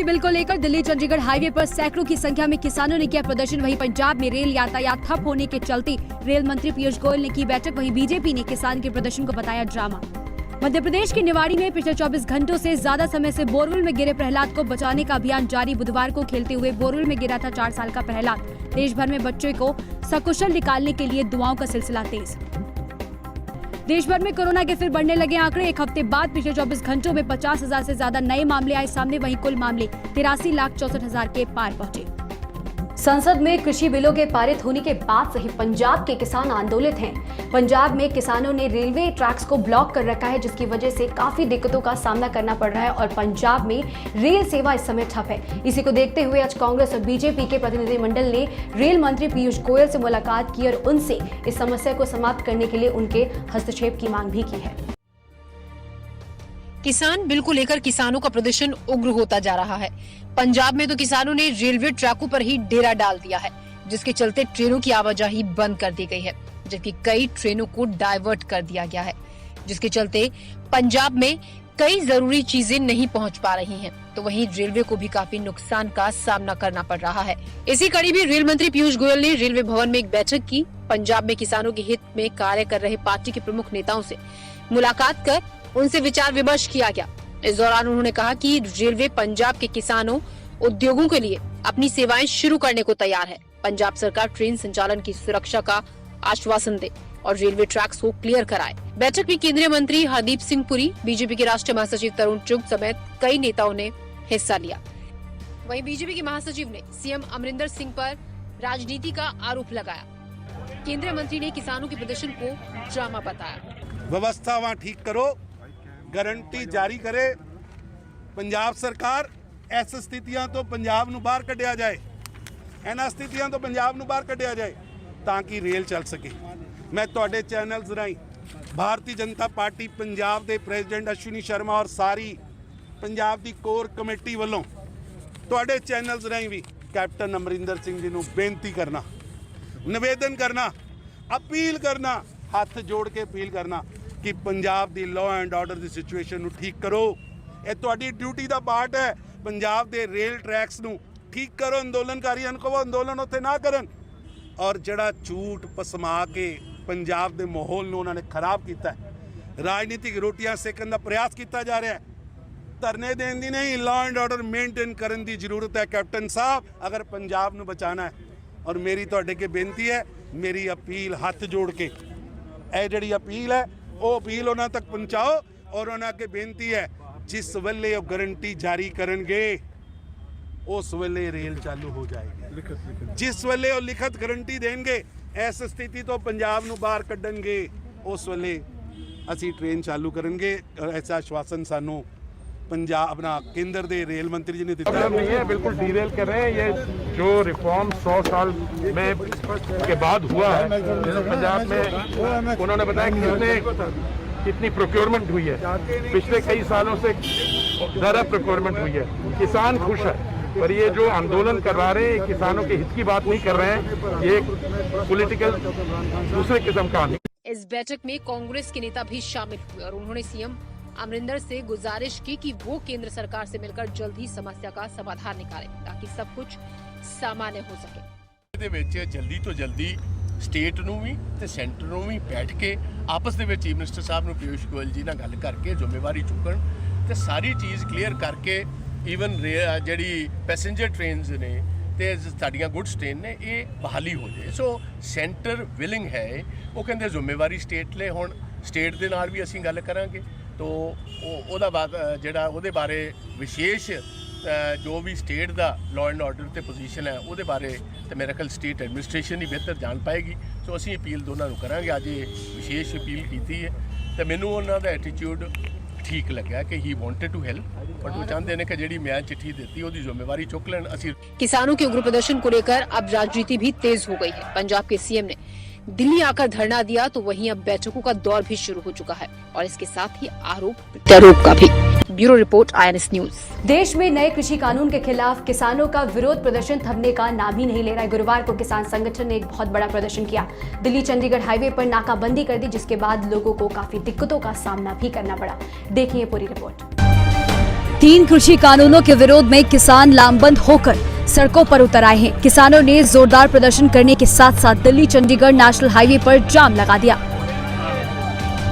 Bill को लेकर Delhi Chandigarh highway पर सैकड़ों की संख्या में किसानों ने किया प्रदर्शन। वहीं पंजाब में रेल यातायात ठप होने के चलते रेल मंत्री पीयूष गोयल ने की बैठक। वहीं बीजेपी ने किसान के प्रदर्शन को बताया ड्रामा। मध्य प्रदेश के निवाड़ी में पिछले 24 घंटों से ज्यादा समय से बोरवेल में गिरे प्रहलाद को बचाने का अभियान जारी। बुधवार को खेलते हुए बोरवेल में गिरा था 4 साल का प्रहलाद। देश भर में बच्चे को सकुशल निकालने के लिए दुआओं का सिलसिला तेज। देश भर में कोरोना के फिर बढ़ने लगे आंकड़े। एक हफ्ते बाद पिछले 24 घंटों में 50,000 से ज्यादा नए मामले आए सामने। वहीं कुल मामले 83,64,000 के पार पहुंचे। संसद में कृषि बिलों के पारित होने के बाद से ही पंजाब के किसान आंदोलित हैं। पंजाब में किसानों ने रेलवे ट्रैक्स को ब्लॉक कर रखा है, जिसकी वजह से काफी दिक्कतों का सामना करना पड़ रहा है और पंजाब में रेल सेवा इस समय ठप है। इसी को देखते हुए आज कांग्रेस और बीजेपी के प्रतिनिधिमंडल ने रेल मंत्री पीयूष गोयल से मुलाकात की और उनसे इस समस्या को समाप्त करने के लिए उनके हस्तक्षेप की मांग भी की है। किसान बिल को लेकर किसानों का प्रदर्शन उग्र होता जा रहा है। पंजाब में तो किसानों ने रेलवे ट्रैकों पर ही डेरा डाल दिया है, जिसके चलते ट्रेनों की आवाजाही बंद कर दी गई है, जबकि कई ट्रेनों को डाइवर्ट कर दिया गया है, जिसके चलते पंजाब में कई जरूरी चीजें नहीं पहुंच पा रही हैं। तो वहीं रेलवे को भी काफी नुकसान का सामना करना पड़ रहा है। इसी कड़ी में रेल मंत्री पीयूष गोयल ने रेलवे भवन में एक बैठक की। पंजाब में किसानों के हित में कार्य कर रहे पार्टी के प्रमुख नेताओं से मुलाकात कर उनसे विचार विमर्श किया गया। इस दौरान उन्होंने कहा कि रेलवे पंजाब के किसानों, उद्योगों के लिए अपनी सेवाएं शुरू करने को तैयार है। पंजाब सरकार ट्रेन संचालन की सुरक्षा का आश्वासन दे और रेलवे ट्रैक्स को क्लियर कराए। बैठक में केंद्रीय मंत्री हरदीप सिंह पुरी, बीजेपी के राष्ट्रीय महासचिव तरुण चुग समेत कई नेताओं ने हिस्सा लिया। वहीं बीजेपी के महासचिव ने सीएम अमरिंदर सिंह पर राजनीति का आरोप लगाया। केंद्रीय मंत्री ने किसानों के प्रदर्शन को ड्रामा बताया। व्यवस्था वहाँ ठीक करो, गारंटी जारी करे पंजाब सरकार। ऐसी स्थितियां तो पंजाब नूं बाहर कढ़िया जाए, इन्हां स्थितियां तो पंजाब नूं बाहर कढ़िया जाए ताकि रेल चल सके। मैं तुहाडे चैनल्स राहीं भारतीय जनता पार्टी पंजाब के प्रेजिडेंट अश्विनी शर्मा और सारी पंजाब की कोर कमेटी वालों तुहाडे चैनल्स राहीं भी कैप्टन अमरिंदर सिंह जी नूं बेनती करना, निवेदन करना, अपील करना, हाथ जोड़ के अपील करना कि Punjab the law and order the situation नूं ठीक करो। ये तुहाडी ड्यूटी दा पार्ट है। पंजाब दे रेल ट्रैक्स नूं ठीक करो। अंदोलनकारियों को वो अंदोलन उत्थे ना करन। और जड़ा झूठ पसमा के पंजाब दे माहौल नूं उन्होंने खराब किया है, राजनीतिक रोटियां सेकन दा प्रयास किया जा रहा है। धरने देने दी नहीं, लॉ एंड ऑर्डर मेनटेन करने की जरूरत है कैप्टन साहब, अगर पंजाब नूं बचाना है। और मेरी तुहाडे के बेनती है, मेरी अपील हाथ जोड़ के ये जिहड़ी अपील है वो अपील उन्हां तक पहुँचाओ और उन्हां के बेनती है जिस वेले वो गारंटी जारी करनगे उस वेले रेल चालू हो जाएगी। जिस वेले वो लिखत गारंटी देंगे, इस स्थिति तो पंजाब नूं बाहर कढ़णगे, उस वेले असी ट्रेन चालू करेंगे। ऐसा आश्वासन सानू पंजाब अपना केंद्र दे रेल मंत्री जी ने दिता नहीं है। बिल्कुल डीरेल कर रहे हैं। ये जो रिफॉर्म 100 साल में के बाद हुआ है पंजाब में, उन्होंने बताया कि कितनी प्रोक्योरमेंट हुई है। पिछले कई सालों से ज़्यादा प्रोक्योरमेंट हुई है। किसान खुश है, पर ये जो आंदोलन करवा रहे हैं किसानों के हित की बात नहीं कर रहे हैं। ये पॉलिटिकल दूसरे किस्म का। इस बैठक में कांग्रेस के नेता भी शामिल हुए और उन्होंने सीएम अमरिंदर से गुजारिश की कि वो केंद्र सरकार से मिलकर जल्द ही समस्या का समाधान निकाले ताकि सब कुछ सामान्य हो सके। ਇਹਦੇ ਵਿੱਚ ਜਲਦੀ ਤੋਂ ਜਲਦੀ ਸਟੇਟ ਨੂੰ ਵੀ ਤੇ ਸੈਂਟਰ ਨੂੰ ਵੀ ਬੈਠ ਕੇ ਆਪਸ ਦੇ ਵਿੱਚ ਚੀਫ ਮਿਨਿਸਟਰ ਸਾਹਿਬ ਨੂੰ ਪੀਯੂਸ਼ ਗੋਇਲ ਜੀ ਨਾਲ ਗੱਲ ਕਰਕੇ ਜ਼ਿੰਮੇਵਾਰੀ ਚੁੱਕਣ ਤੇ ਸਾਰੀ ਚੀਜ਼ ਕਲੀਅਰ ਕਰਕੇ ਈਵਨ ਜਿਹੜੀ ਪੈਸੇਂਜਰ ਟ੍ਰੇਨਸ ਨੇ ਤੇ ਸਾਡੀਆਂ ਗੁੱਡਸ ਟ੍ਰੇਨ ਨੇ ਇਹ ਬਹਾਲੀ ਹੋ ਜਾਏ। ਸੋ ਸੈਂਟਰ ਵਿਲਿੰਗ ਹੈ, ਉਹ ਕਹਿੰਦੇ ਜ਼ਿੰਮੇਵਾਰੀ ਸਟੇਟ ਲੈ। ਹੁਣ ਸਟੇਟ ਦੇ ਨਾਲ ਵੀ ਅਸੀਂ ਗੱਲ ਕਰਾਂਗੇ तो ਉਹਦਾ ਬਾਅਦ ਜਿਹੜਾ ਉਹਦੇ ਬਾਰੇ ਵਿਸ਼ੇਸ਼ ਜੋ ਵੀ ਸਟੇਟ ਦਾ ਲਾਅ ਐਂਡ ਆਰਡਰ ਤੇ ਪੋਜੀਸ਼ਨ ਹੈ ਉਹਦੇ ਬਾਰੇ ਤੇ ਮੇਰੇ ਖਿਆਲ ਸਟੇਟ ਐਡਮਿਨਿਸਟ੍ਰੇਸ਼ਨ ਹੀ ਬਿਹਤਰ ਜਾਣ ਪਾਏਗੀ। ਸੋ ਅਸੀਂ ਅਪੀਲ ਦੋਨਾਂ ਨੂੰ ਕਰਾਂਗੇ। ਅੱਜ ਇਹ ਵਿਸ਼ੇਸ਼ ਅਪੀਲ ਕੀਤੀ ਹੈ ਤੇ ਮੈਨੂੰ ਉਹਨਾਂ ਦਾ ਐਟੀਟਿਊਡ ठीक लगा कि he wanted to help, but वो चाहते हैं कि जेडी मैं चिट्ठी देती ओदी जिम्मेवारी चुक लेन। किसानों के उग्र प्रदर्शन को लेकर अब राजनीति भी तेज हो गई है। पंजाब के सीएम ने दिल्ली आकर धरना दिया तो वहीं अब बैठकों का दौर भी शुरू हो चुका है और इसके साथ ही आरोप प्रत्यारोप का भी। Bureau report INS news. देश में नए कृषि कानून के खिलाफ किसानों का विरोध प्रदर्शन थमने का नाम ही नहीं ले रहा है। गुरुवार को किसान संगठन ने एक बहुत बड़ा प्रदर्शन किया। दिल्ली चंडीगढ़ हाईवे पर नाकाबंदी कर दी, जिसके बाद लोगों को काफी दिक्कतों का सामना भी करना पड़ा। देखिए पूरी रिपोर्ट। तीन कृषि कानूनों के विरोध में किसान लामबंद होकर सड़कों पर उतर आए हैं। किसानों ने जोरदार प्रदर्शन करने के साथ साथ दिल्ली चंडीगढ़ नेशनल हाईवे पर जाम लगा दिया।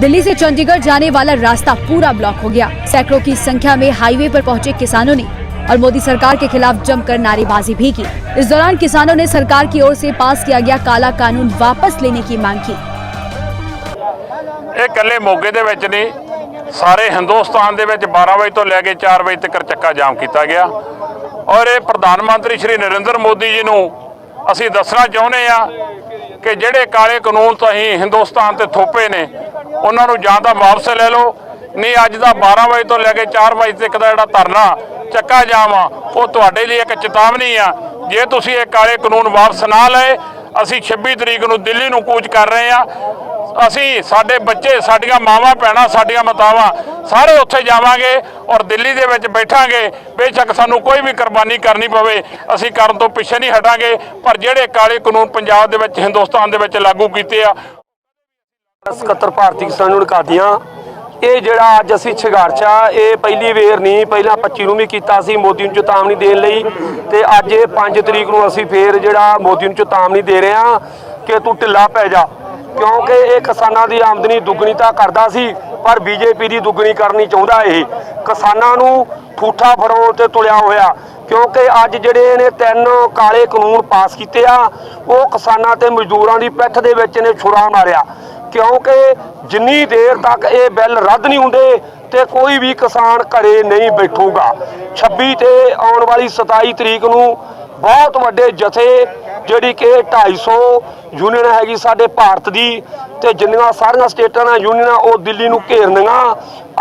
दिल्ली से चंडीगढ़ जाने वाला रास्ता पूरा ब्लॉक हो गया। सैकड़ों की संख्या में हाईवे पर पहुंचे किसानों ने और मोदी सरकार के खिलाफ जमकर नारेबाजी भी की। इस दौरान किसानों ने सरकार की ओर से पास किया गया काला कानून वापस लेने की मांग की। ਇਹ ਕੱਲੇ ਮੋਗੇ ਦੇ ਵਿੱਚ ਨਹੀਂ, ਸਾਰੇ ਹਿੰਦੁਸਤਾਨ ਦੇ ਵਿੱਚ 12 ਵਜੇ ਤੋਂ ਲੈ ਕੇ 4 ਵਜੇ ਤੱਕ ਚੱਕਾ ਜਾਮ ਕੀਤਾ ਗਿਆ ਔਰ ਇਹ ਪ੍ਰਧਾਨ ਮੰਤਰੀ ਸ਼੍ਰੀ ਨਰਿੰਦਰ ਮੋਦੀ ਜੀ ਨੂੰ ਅਸੀਂ ਦੱਸਣਾ ਚਾਹੁੰਦੇ ਆ ਕਿ ਜਿਹੜੇ ਕਾਲੇ ਕਾਨੂੰਨ ਤੁਸੀਂ ਹਿੰਦੁਸਤਾਨ ਤੇ ਥੋਪੇ ਨੇ ਉਹਨਾਂ ਨੂੰ ਜਾਂ ਤਾਂ ਵਾਪਸ ਲੈ ਲਓ, ਨਹੀਂ ਅੱਜ ਦਾ 12 ਵਜੇ ਤੋਂ ਲੈ ਕੇ 4 ਵਜੇ ਤੱਕ ਦਾ ਜਿਹੜਾ ਧਰਨਾ ਚੱਕਾ ਜਾਮ ਆ ਉਹ ਤੁਹਾਡੇ ਲਈ ਇੱਕ ਚੇਤਾਵਨੀ ਆ। ਜੇ ਤੁਸੀਂ ਇਹ ਕਾਲੇ ਕਾਨੂੰਨ ਵਾਪਸ ਨਾ ਲਏ, ਅਸੀਂ 26 ਤਰੀਕ ਨੂੰ ਦਿੱਲੀ ਨੂੰ ਕੂਚ ਕਰ ਰਹੇ ਆ। ਅਸੀਂ ਸਾਡੇ ਬੱਚੇ, ਸਾਡੀਆਂ ਮਾਵਾਂ ਭੈਣਾਂ, ਸਾਡੀਆਂ ਮਾਤਾਵਾਂ ਸਾਰੇ ਉੱਥੇ ਜਾਵਾਂਗੇ ਔਰ ਦਿੱਲੀ ਦੇ ਵਿੱਚ ਬੈਠਾਂਗੇ। ਬੇਸ਼ੱਕ ਸਾਨੂੰ ਕੋਈ ਵੀ ਕੁਰਬਾਨੀ ਕਰਨੀ ਪਵੇ, ਅਸੀਂ ਕਰਨ ਤੋਂ ਪਿੱਛੇ ਨਹੀਂ ਹਟਾਂਗੇ। ਪਰ ਜਿਹੜੇ ਕਾਲੇ ਕਾਨੂੰਨ ਪੰਜਾਬ ਦੇ ਵਿੱਚ, ਹਿੰਦੁਸਤਾਨ ਦੇ ਵਿੱਚ ਲਾਗੂ ਕੀਤੇ ਆ, 77 ਭਾਰਤੀ ਕਿਸਾਨ ਯੂਨੀਅਨ ਕਾਦੀਆਂ, ਇਹ ਜਿਹੜਾ ਅੱਜ ਅਸੀਂ ਸੰਘਰਸ਼ ਆ ਇਹ ਪਹਿਲੀ ਵੇਰ ਨਹੀਂ, ਪਹਿਲਾਂ 25 ਨੂੰ ਵੀ ਕੀਤਾ ਸੀ ਮੋਦੀ ਨੂੰ ਚੇਤਾਵਨੀ ਦੇਣ ਲਈ, ਤੇ ਅੱਜ ਇਹ 5 ਤਰੀਕ ਨੂੰ ਅਸੀਂ ਫੇਰ ਜਿਹੜਾ ਮੋਦੀ ਨੂੰ ਚੇਤਾਵਨੀ ਦੇ ਰਹੇ ਹਾਂ ਕਿ ਤੂੰ ਢਿੱਲਾ ਪੈ ਜਾ, ਕਿਉਂਕਿ ਇਹ ਕਿਸਾਨਾਂ ਦੀ ਆਮਦਨੀ ਦੁੱਗਣੀ ਤਾਂ ਕਰਦਾ ਸੀ ਪਰ ਬੀਜੇਪੀ ਦੀ ਦੁੱਗਣੀ ਕਰਨੀ ਚਾਹੁੰਦਾ। ਇਹ ਕਿਸਾਨਾਂ ਨੂੰ ਠੂਠਾ ਫੜਾਉਣ ਤੇ ਤੁਲਿਆ ਹੋਇਆ, ਕਿਉਂਕਿ ਅੱਜ ਜਿਹੜੇ ਇਹਨੇ 3 ਕਾਲੇ ਕਾਨੂੰਨ ਪਾਸ ਕੀਤੇ ਆ ਉਹ ਕਿਸਾਨਾਂ ਤੇ ਮਜ਼ਦੂਰਾਂ ਦੀ ਪਿੱਠ ਦੇ ਵਿੱਚ ਇਹਨੇ ਛੁਰਾ ਮਾਰਿਆ। क्योंकि जिन्नी देर तक ये बिल रद्द नहीं होंगे तो कोई भी किसान घरे नहीं बैठूगा। 26 ते आने वाली 27 तरीक नूं बहुत वड्डे जथे जिहड़ी कि 250 यूनियन हैगी साडे भारत दी ते जिन्नियां सारियां स्टेटां दा यूनियन वो दिल्ली नूं घेरनियां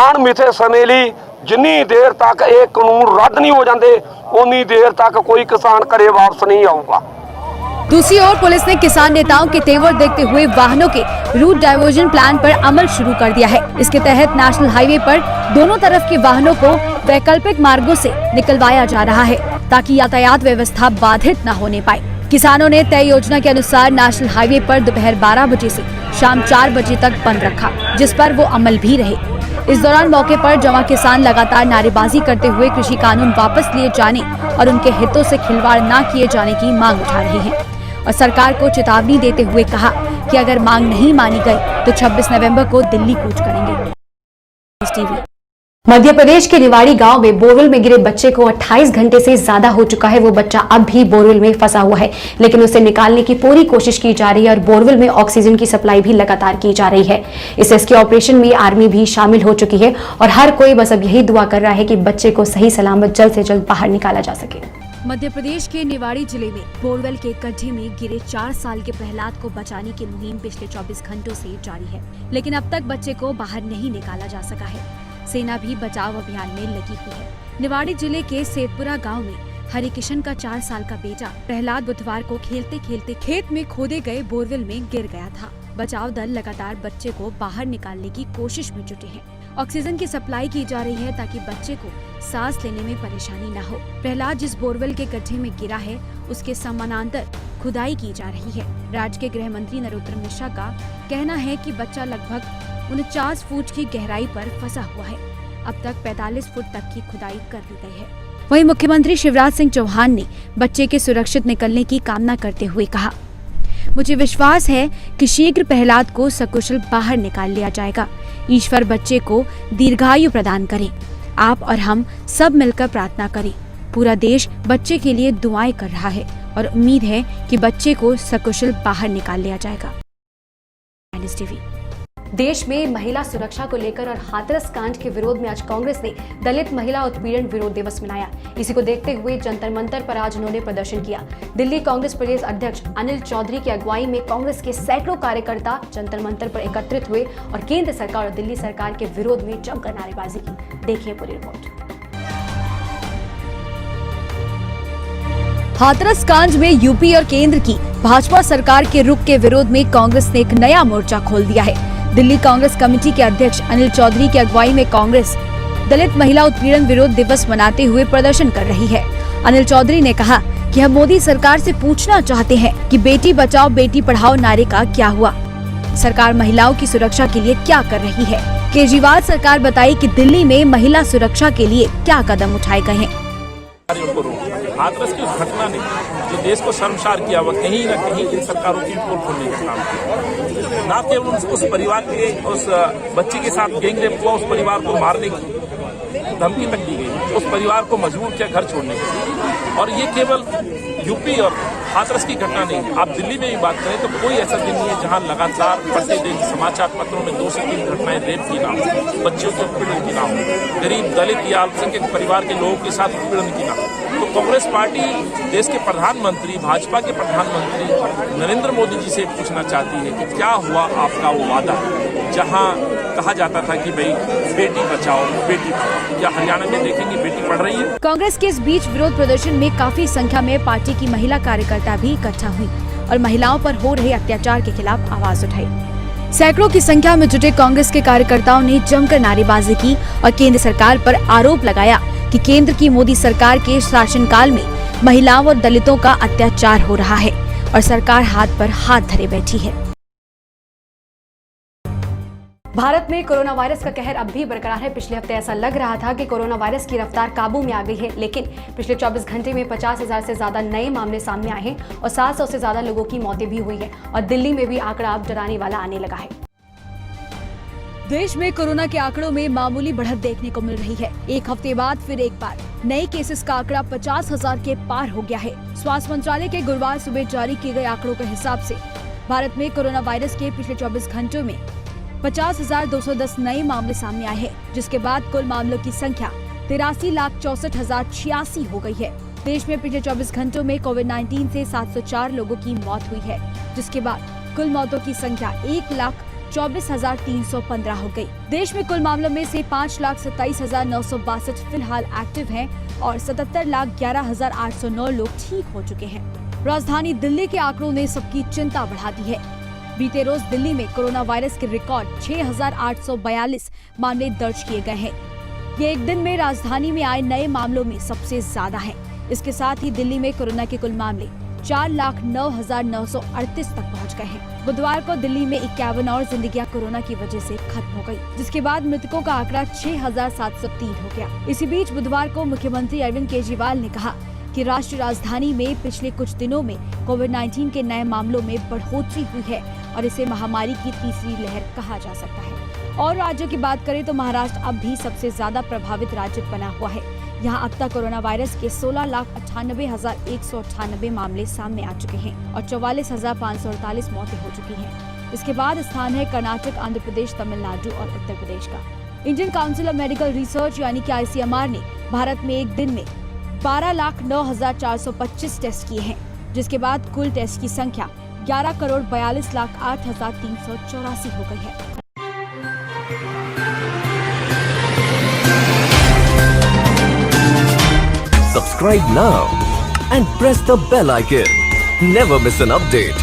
अणमिथे समय लई। जिन्नी देर तक ये कानून रद्द नहीं हो जाते उन्नी देर तक कोई किसान घरे वापस नहीं आऊगा। दूसरी ओर पुलिस ने किसान नेताओं के तेवर देखते हुए वाहनों के रूट डाइवर्जन प्लान पर अमल शुरू कर दिया है। इसके तहत नेशनल हाईवे पर दोनों तरफ के वाहनों को वैकल्पिक मार्गों से निकलवाया जा रहा है ताकि यातायात व्यवस्था बाधित न होने पाए। किसानों ने तय योजना के अनुसार नेशनल हाईवे पर दोपहर 12 बजे से शाम 4 बजे तक बंद रखा, जिस पर वो अमल भी रहे। इस दौरान मौके पर जमा किसान लगातार नारेबाजी करते हुए कृषि कानून वापस लिए जाने और उनके हितों से खिलवाड़ न किए जाने की मांग उठा रहे हैं और सरकार को चेतावनी देते हुए कहा कि अगर मांग नहीं मानी गई तो 26 नवंबर को दिल्ली कूच करेंगे। मध्य प्रदेश के निवाड़ी गांव में बोरवेल में गिरे बच्चे को 28 घंटे से ज्यादा हो चुका है। वो बच्चा अब भी बोरवेल में फंसा हुआ है, लेकिन उसे निकालने की पूरी कोशिश की जा रही है और बोरवेल में ऑक्सीजन की सप्लाई भी लगातार की जा रही है। इस रेस्क्यू ऑपरेशन में आर्मी भी शामिल हो चुकी है और हर कोई बस अब यही दुआ कर रहा है कि बच्चे को सही सलामत जल्द से जल्द बाहर निकाला जा सके। मध्य प्रदेश के निवाड़ी जिले में बोरवेल के गड्ढे में गिरे 4 साल के प्रहलाद को बचाने की मुहिम पिछले 24 घंटों से जारी है, लेकिन अब तक बच्चे को बाहर नहीं निकाला जा सका है। सेना भी बचाव अभियान में लगी हुई है। निवाड़ी जिले के सेतपुरा गांव में हरिकिशन का 4 साल का बेटा प्रहलाद बुधवार को खेलते खेलते खेत में खोदे गए बोरवेल में गिर गया था। बचाव दल लगातार बच्चे को बाहर निकालने की कोशिश में जुटे हैं। ऑक्सीजन की सप्लाई की जा रही है ताकि बच्चे को सांस लेने में परेशानी न हो। प्रहलाद जिस बोरवेल के गड्ढे में गिरा है उसके समानांतर खुदाई की जा रही है। राज्य के गृह मंत्री नरोत्तम मिश्रा का कहना है कि बच्चा लगभग 49 फुट की गहराई पर फंसा हुआ है। अब तक 45 फुट तक की खुदाई कर ली गई है। वहीं मुख्यमंत्री शिवराज सिंह चौहान ने बच्चे के सुरक्षित निकलने की कामना करते हुए कहा, मुझे विश्वास है कि शीघ्र प्रहलाद को सकुशल बाहर निकाल लिया जाएगा। ईश्वर बच्चे को दीर्घायु प्रदान करे। आप और हम सब मिलकर प्रार्थना करें। पूरा देश बच्चे के लिए दुआएं कर रहा है और उम्मीद है कि बच्चे को सकुशल बाहर निकाल लिया जाएगा। देश में महिला सुरक्षा को लेकर और हाथरस कांड के विरोध में आज कांग्रेस ने दलित महिला उत्पीड़न विरोध दिवस मनाया। इसी को देखते हुए जंतर मंतर पर आज उन्होंने प्रदर्शन किया। दिल्ली कांग्रेस प्रदेश अध्यक्ष अनिल चौधरी की अगुवाई में कांग्रेस के सैकड़ों कार्यकर्ता जंतर मंतर पर एकत्रित हुए और केंद्र सरकार और दिल्ली सरकार के विरोध में जमकर नारेबाजी की। देखिए पूरी रिपोर्ट। हाथरस कांड में यूपी और केंद्र की भाजपा सरकार के रुख के विरोध में कांग्रेस ने एक नया मोर्चा खोल दिया है। दिल्ली कांग्रेस कमेटी के अध्यक्ष अनिल चौधरी की अगुवाई में कांग्रेस दलित महिला उत्पीड़न विरोध दिवस मनाते हुए प्रदर्शन कर रही है। अनिल चौधरी ने कहा कि हम मोदी सरकार से पूछना चाहते हैं कि बेटी बचाओ बेटी पढ़ाओ नारे का क्या हुआ। सरकार महिलाओं की सुरक्षा के लिए क्या कर रही है। केजरीवाल सरकार बताई कि दिल्ली में महिला सुरक्षा के लिए क्या कदम उठाए गए हैं। हाथरस की घटना ने जो देश को शर्मसार किया वह कहीं न कहीं इन सरकारों की पोल खोलने का काम किया। न केवल उस परिवार के उस बच्चे के साथ गैंगरेप हुआ, उस परिवार को मारने की धमकी तक दी गई, उस परिवार को मजबूर किया घर छोड़ने के लिए। और ये केवल यूपी और हाथरस की घटना नहीं है, आप दिल्ली में भी बात करें तो कोई ऐसा दिन नहीं है जहां लगातार प्रतिदिन समाचार पत्रों में 2 से 3 घटनाएं रेप की ना हो, बच्चों के उत्पीड़न की ना हो, गरीब दलित या अल्पसंख्यक परिवार के लोगों के साथ उत्पीड़न की ना हो। तो कांग्रेस पार्टी देश के प्रधानमंत्री, भाजपा के प्रधानमंत्री नरेंद्र मोदी जी से पूछना चाहती है कि क्या हुआ आपका वो वादा जहां कहा जाता था कि भाई बेटी बचाओ बेटी पढ़ाओ। क्या हरियाणा में देखेंगे बेटी पढ़ रही है? कांग्रेस के इस बीच विरोध प्रदर्शन में काफी संख्या में पार्टी की महिला कार्यकर्ता भी इकट्ठा हुई और महिलाओं पर हो रहे अत्याचार के खिलाफ आवाज उठाई। सैकड़ों की संख्या में जुटे कांग्रेस के कार्यकर्ताओं ने जमकर नारेबाजी की और केंद्र सरकार पर आरोप लगाया कि केंद्र की मोदी सरकार के शासनकाल में महिलाओं और दलितों का अत्याचार हो रहा है और सरकार हाथ पर हाथ धरे बैठी है। भारत में कोरोना वायरस का कहर अब भी बरकरार है। पिछले हफ्ते ऐसा लग रहा था कि कोरोना वायरस की रफ्तार काबू में आ गई है, लेकिन पिछले 24 घंटे में 50,000 से ज्यादा नए मामले सामने आए हैं और 700 से ज्यादा लोगों की मौतें भी हुई है और दिल्ली में भी आंकड़ा अब डराने वाला आने लगा है। देश में कोरोना के आंकड़ों में मामूली बढ़त देखने को मिल रही है। एक हफ्ते बाद फिर एक बार नए केसेस का आंकड़ा 50,000 के पार हो गया है। स्वास्थ्य मंत्रालय के गुरुवार सुबह जारी किए गए आंकड़ों के हिसाब से भारत में कोरोना वायरस के पिछले 24 घंटों में 50,210 नए मामले सामने आए हैं, जिसके बाद कुल मामलों की संख्या 83,64,086 हो गई है। देश में पिछले 24 घंटों में कोविड-19 से 704 लोगों की मौत हुई है, जिसके बाद कुल मौतों की संख्या 1,24,315 हो गई। देश में कुल मामलों में से 5,27,962 फिलहाल एक्टिव हैं और 77,11,809 लोग ठीक हो चुके हैं। राजधानी दिल्ली के आंकड़ों ने सबकी चिंता बढ़ा दी है। बीते रोज दिल्ली में कोरोना वायरस के रिकॉर्ड 6,842 मामले दर्ज किए गए हैं। ये एक दिन में राजधानी में आए नए मामलों में सबसे ज्यादा है। इसके साथ ही दिल्ली में कोरोना के कुल मामले 4,09,938 तक पहुंच गए हैं। बुधवार को दिल्ली में 51 और जिंदगियां कोरोना की वजह से खत्म हो गई, जिसके बाद मृतकों का आंकड़ा 6,703 हो गया। इसी बीच बुधवार को मुख्यमंत्री अरविंद केजरीवाल ने कहा कि राष्ट्रीय राजधानी में पिछले कुछ दिनों में कोविड-19 के नए मामलों में बढ़ोतरी हुई है और इसे महामारी की तीसरी लहर कहा जा सकता है। और राज्यों की बात करें तो महाराष्ट्र अब भी सबसे ज्यादा प्रभावित राज्य बना हुआ है। यहाँ अब तक कोरोना वायरस के 16,98,198 मामले सामने आ चुके हैं और 44,548 मौतें हो चुकी हैं। इसके बाद स्थान है कर्नाटक, आंध्र प्रदेश, तमिलनाडु और उत्तर प्रदेश का। Indian council of medical research यानी कि ICMR ने भारत में एक दिन में 12,09,425 टेस्ट किए हैं, जिसके बाद कुल टेस्ट की संख्या 11,42,08,384 हो गई है। Subscribe now and press the bell icon. Never miss an update.